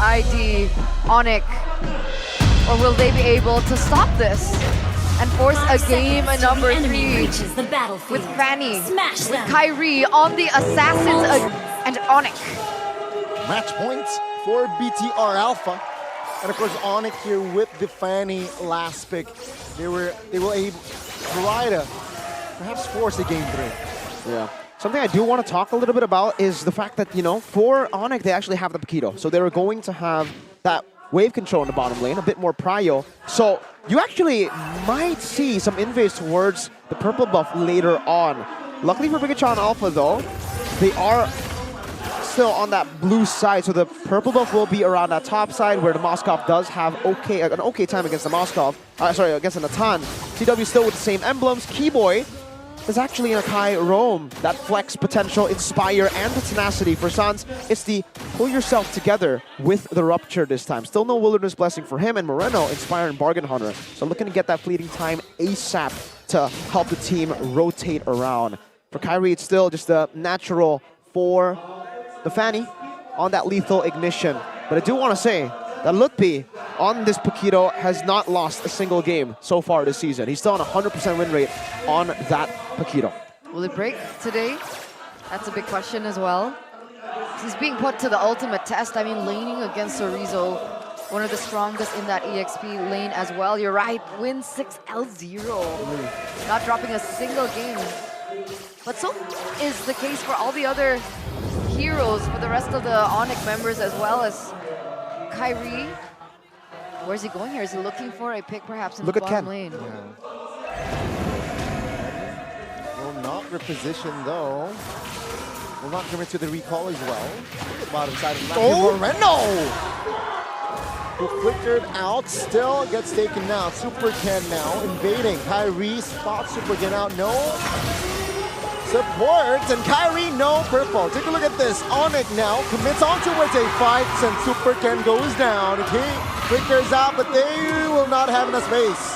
ID, Onic? Or will they be able to stop this and force a game number 3 with Fanny, with Kyrie on the Assassins and Onic? Match points for BTR Alpha. And of course, Onic here with the Fanny last pick. They were able to try to perhaps force a game 3. Yeah. Something I do want to talk a little bit about is the fact that, you know, for Onic, they actually have the Paquito. So they were going to have that wave control in the bottom lane, a bit more prio. So you actually might see some invades towards the purple buff later on. Luckily for Pikachu Alpha, though, they are still on that blue side, so the purple buff will be around that top side where the Moskov does have an okay time against the Moskov. Against the Natan. CW still with the same emblems. Keyboy is actually in a Kai Roam. That flex potential, Inspire, and the tenacity for Sans. It's the pull yourself together with the Rupture this time. Still no Wilderness Blessing for him, and Moreno, Inspire, and Bargain Hunter. So looking to get that fleeting time ASAP to help the team rotate around. For Kyrie, it's still just a natural for the Fanny on that lethal ignition. But I do want to say that Lutpi on this Paquito has not lost a single game so far this season. He's still on a 100% win rate on that Paquito. Will it break today? That's a big question as well. He's being put to the ultimate test. I mean, laning against Sorizo, one of the strongest in that EXP lane as well. You're right, win 6L0. Not dropping a single game. But so is the case for all the other heroes, for the rest of the Onic members as well as Kyrie. Where's he going here? Is he looking for a pick perhaps in the bottom lane? Yeah. Will not reposition though. Will not commit to the recall as well. Look at the bottom side of the map. Oh, Moreno! Who flickered out, still gets taken now. Super Ken now invading. Kyrie spots Super Ken out. No support, and Kyrie, no purple. Take a look at this. Onic now commits on towards a fight, and Super Ken goes down. He flickers out, but they will not have enough space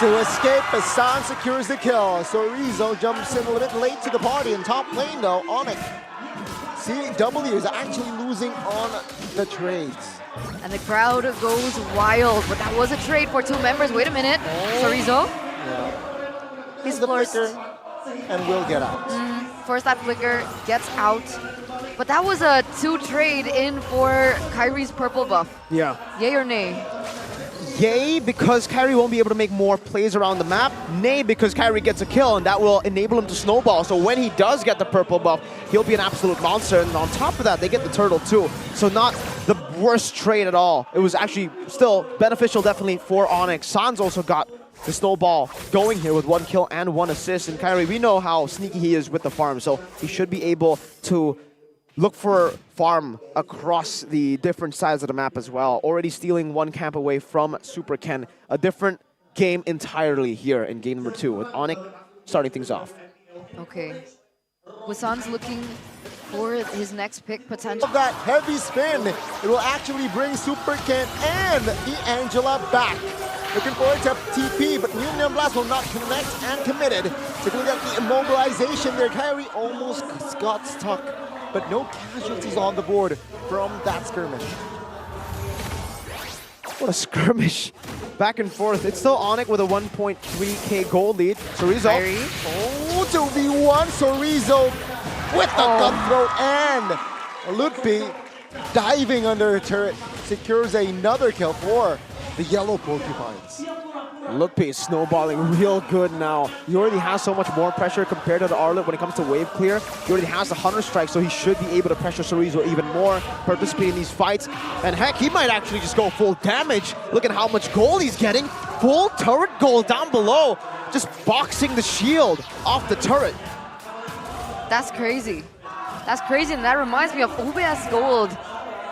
to escape as San secures the kill. Sorizo jumps in a little bit late to the party in top lane though. Onic. CW is actually losing on the trades. And the crowd goes wild, but that was a trade for 2 members. Wait a minute. Sorizo. Yeah. He's the forced. flicker and will get out. First that flicker gets out. But that was a 2 trade in for Kyrie's purple buff. Yeah. Yay or nay? Yay, because Kyrie won't be able to make more plays around the map. Nay, because Kyrie gets a kill, and that will enable him to snowball. So when he does get the purple buff, he'll be an absolute monster. And on top of that, they get the turtle too. So not the worst trade at all. It was actually still beneficial, definitely, for Onic. Sans also got the snowball going here with 1 kill and 1 assist. And Kyrie, we know how sneaky he is with the farm, so he should be able to look for farm across the different sides of the map as well. Already stealing 1 camp away from Super Ken. A different game entirely here in game number 2 with Onic starting things off. Okay. Wasan's looking for his next pick potential. That heavy spin, it will actually bring Super Ken and the Angela back. Looking forward to TP, but Neon Blast will not connect and committed. Take a look at the immobilization there. Kyrie almost got stuck, but no casualties on the board from that skirmish. What a skirmish. Back and forth. It's still Onic with a 1.3k gold lead. Sorizo. Kyrie. Oh, 2v1. Sorizo with the cutthroat, and Lutpi diving under a turret secures another kill for the yellow porcupines. Lutpi is snowballing real good now. He already has so much more pressure compared to the Arlet when it comes to wave clear. He already has the Hunter Strike, so he should be able to pressure Sorizo even more, participate in these fights. And heck, he might actually just go full damage. Look at how much gold he's getting. Full turret gold down below. Just boxing the shield off the turret. That's crazy. That's crazy, and that reminds me of OBS Gold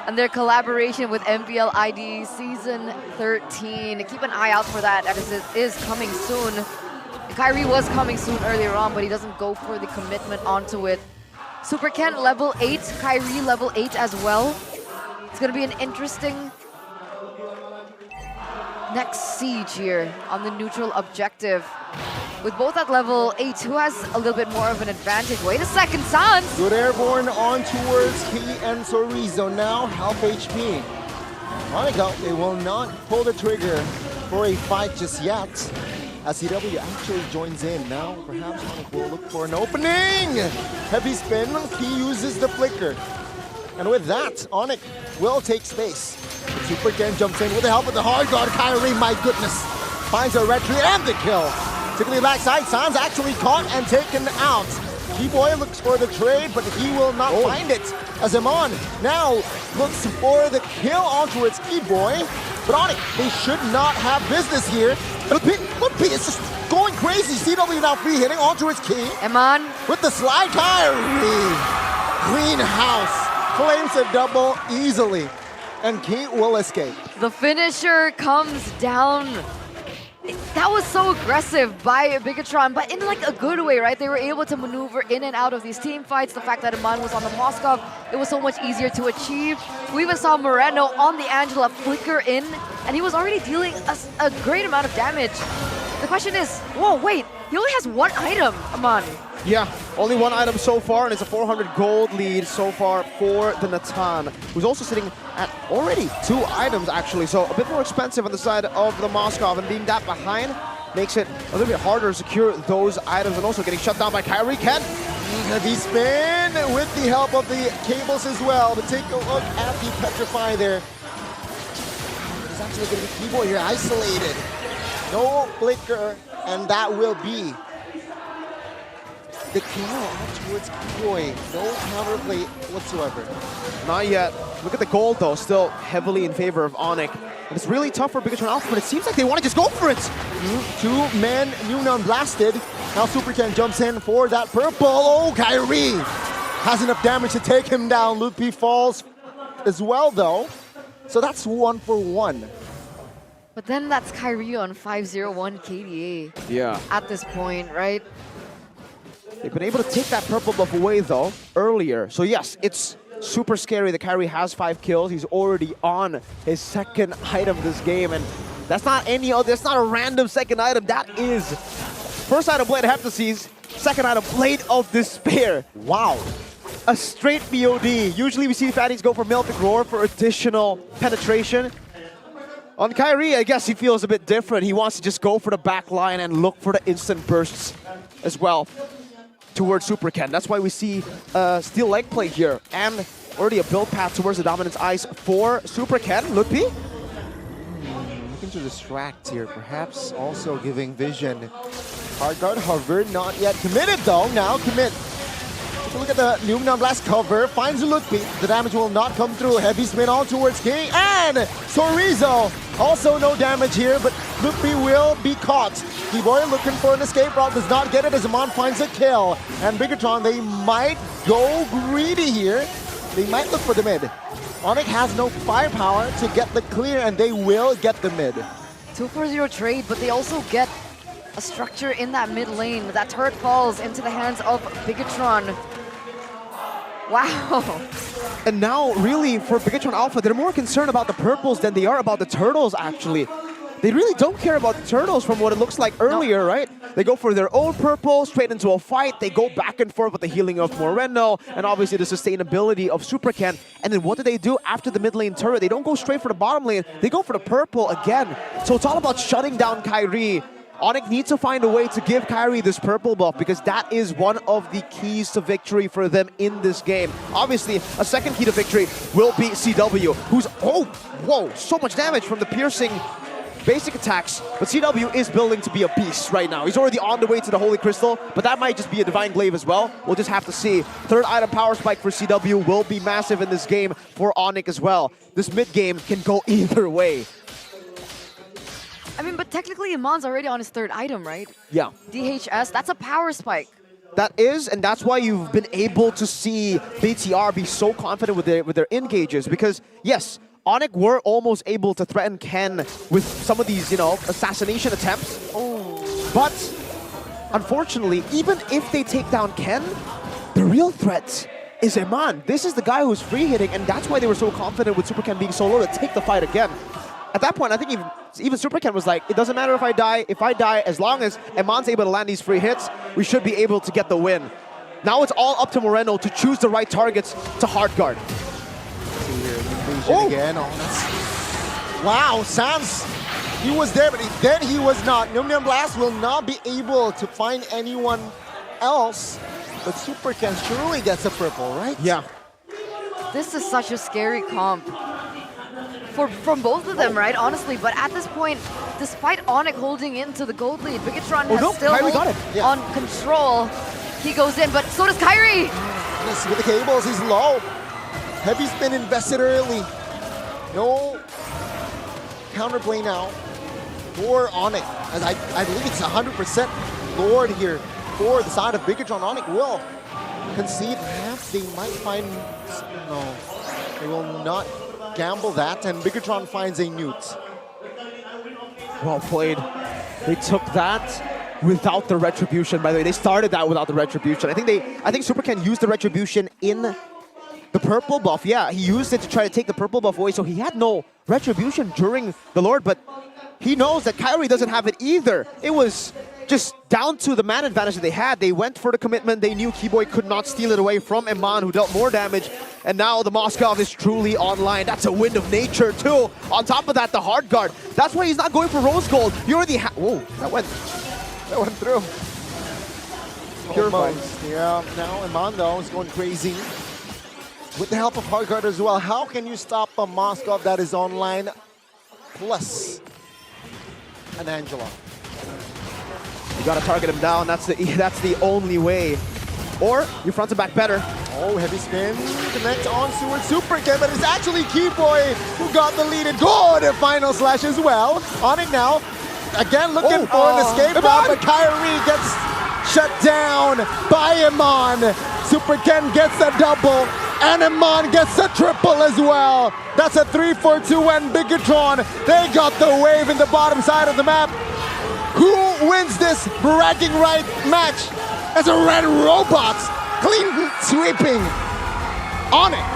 and their collaboration with MPL ID Season 13. Keep an eye out for that, as it is coming soon. Kyrie was coming soon earlier on, but he doesn't go for the commitment onto it. Super Ken level 8, Kyrie level 8 as well. It's going to be an interesting next siege here on the neutral objective. With both at level 8, who has a little bit more of an advantage? Wait a second, Sans! Good airborne on towards he and Sorizo now, half HP. Onic, though, they will not pull the trigger for a fight just yet. As CW actually joins in. Now, perhaps Onic will look for an opening. Heavy spin, he uses the flicker. And with that, Onic will take space. The Super Ken jumps in with the help of the hard guard. Kyrie, my goodness, finds a red tree and the kill. Typically backside, San's actually caught and taken out. T-Boy looks for the trade, but he will not find it. As Amon now looks for the kill onto its T-Boy. But Onic, they should not have business here. But P is just going crazy. CW now free hitting onto his key. Eman. With the slide, Kyrie. Clean house. Claims a double easily. And Key will escape. The finisher comes down. That was so aggressive by Bigatron, but in like a good way, right? They were able to maneuver in and out of these team fights. The fact that Iman was on the Moskov, it was so much easier to achieve. We even saw Moreno on the Angela flicker in, and he was already dealing a great amount of damage. The question is, whoa, wait, he only has one item, Iman. Yeah, only one item so far, and it's a 400 gold lead so far for the Natan, who's also sitting at already 2 items, actually. So a bit more expensive on the side of the Moskov, and being that behind makes it a little bit harder to secure those items, and also getting shut down by Kyrie Ken. Heavy spin with the help of the cables as well. But take a look at the Petrify there. There's actually going to be T-Boy here isolated. No flicker, and that will be the kill out towards T-Boy. No counterplay whatsoever. Not yet. Look at the gold, though, still heavily in favor of Onic. And it's really tough for Bigatron Alpha, but it seems like they want to just go for it. 2 men, Newnon blasted. Now Super Ken jumps in for that purple. Oh, Kyrie has enough damage to take him down. Lupi falls as well, though. So that's 1 for 1. But then that's Kyrie on 501 KDA. Yeah. At this point, right? They've been able to take that purple buff away, though, earlier. So yes, it's super scary that Kyrie has 5 kills. He's already on his 2nd item this game, and that's not any other, that's not a random 2nd item. That is first item, Blade of Heptases, 2nd item, Blade of Despair. Wow. A straight BOD. Usually we see fatties go for Melting Roar for additional penetration. On Kyrie, I guess he feels a bit different. He wants to just go for the back line and look for the instant bursts as well towards Super Ken. That's why we see steel leg play here, and already a build path towards the dominance ice for Super Ken. Ludpi? Looking to distract here, perhaps also giving vision. Hard guard hover, not yet committed though. Now commit. Take a look at the Numenor Blast cover, finds Ludpi. The damage will not come through. Heavy spin on towards King, and Sorizo. Also no damage here, but Ludpi will be caught. T-Boy looking for an escape route, does not get it as Amon finds a kill. And Bigatron, they might go greedy here. They might look for the mid. Onic has no firepower to get the clear, and they will get the mid. 2-4-0 trade, but they also get a structure in that mid lane. That turret falls into the hands of Bigatron. Wow. And now, really, for Bigatron Alpha, they're more concerned about the purples than they are about the turtles, actually. They really don't care about the turtles from what it looks like earlier, right? They go for their own purple, straight into a fight. They go back and forth with the healing of Moreno, and obviously the sustainability of Super Ken. And then what do they do after the mid lane turret? They don't go straight for the bottom lane. They go for the purple again. So it's all about shutting down Kyrie. Onic needs to find a way to give Kyrie this purple buff, because that is one of the keys to victory for them in this game. Obviously, a second key to victory will be CW, who's, oh, whoa, so much damage from the piercing basic attacks, but CW is building to be a beast right now. He's already on the way to the Holy Crystal, but that might just be a Divine Glaive as well. We'll just have to see. 3rd item power spike for CW will be massive in this game for Onic as well. This mid game can go either way. I mean, but technically Iman's already on his 3rd item, right? Yeah. DHS, that's a power spike. That is, and that's why you've been able to see BTR be so confident with their engages, because yes, Onic were almost able to threaten Ken with some of these, you know, assassination attempts. Oh. But unfortunately, even if they take down Ken, the real threat is Iman. This is the guy who's free hitting, and that's why they were so confident with Super Ken being so low to take the fight again. At that point, I think even Super Ken was like, it doesn't matter if I die. If I die, as long as Iman's able to land these free hits, we should be able to get the win. Now it's all up to Moreno to choose the right targets to hard guard. See here, again. Oh, that's Wow, Sans, he was there, but then he was not. Num Num Blast will not be able to find anyone else, but Super Ken surely gets a purple, right? Yeah. This is such a scary comp from both of them, right? Honestly, but at this point, despite Onic holding into the gold lead, Bigatron has still Kyrie got it. Yeah. on control. He goes in, but so does Kyrie. Yes, with the cables, he's low. Heavy spin invested early. No counterplay now for Onic. As I believe it's 100% Lord here for the side of Bigatron. Onic will concede. Perhaps they might find, no, they will not gamble that, and Bigatron finds a Newt. Well played. They took that without the retribution. By the way, they started that without the retribution. I think Super Ken used the retribution in the purple buff. Yeah, he used it to try to take the purple buff away, so he had no retribution during the Lord, but he knows that Kyrie doesn't have it either. It was just down to the man advantage that they had. They went for the commitment. They knew Keyboy could not steal it away from Iman, who dealt more damage. And now the Moskov is truly online. That's a wind of nature too. On top of that, the hard guard. That's why he's not going for rose gold. You already whoa, that went through. Purified. Yeah, now Iman though is going crazy. With the help of hard guard as well, how can you stop a Moskov that is online plus an Angela? You gotta target him down. That's the only way. Or you front and back better. Oh, heavy spin. Connect on Seward Super Ken, but it's actually Keyboy who got the lead. And good final slash as well. Onic now, again looking for an escape route, but Kyrie gets shut down by Iman. Super Ken gets a double, and Iman gets a triple as well. That's a 3-4-2, and Bigatron, they got the wave in the bottom side of the map. Who wins this bragging right match? As a red robot, clean sweeping on it.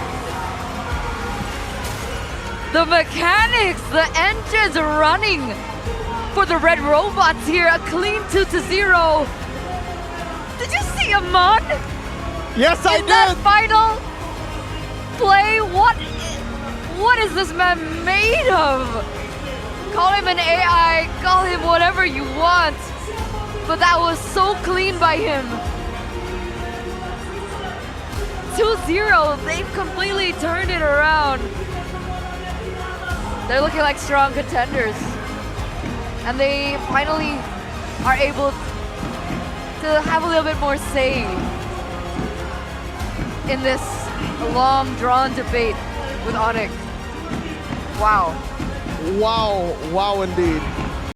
The mechanics, the engines running for the red robots here. A clean 2-0. Did you see Iman? Yes, I In that did. final play, what is this man made of? Call him an AI, call him whatever you want, but that was so clean by him. 2-0, they've completely turned it around. They're looking like strong contenders. And they finally are able to have a little bit more say in this long drawn debate with Onic. Wow. Wow indeed.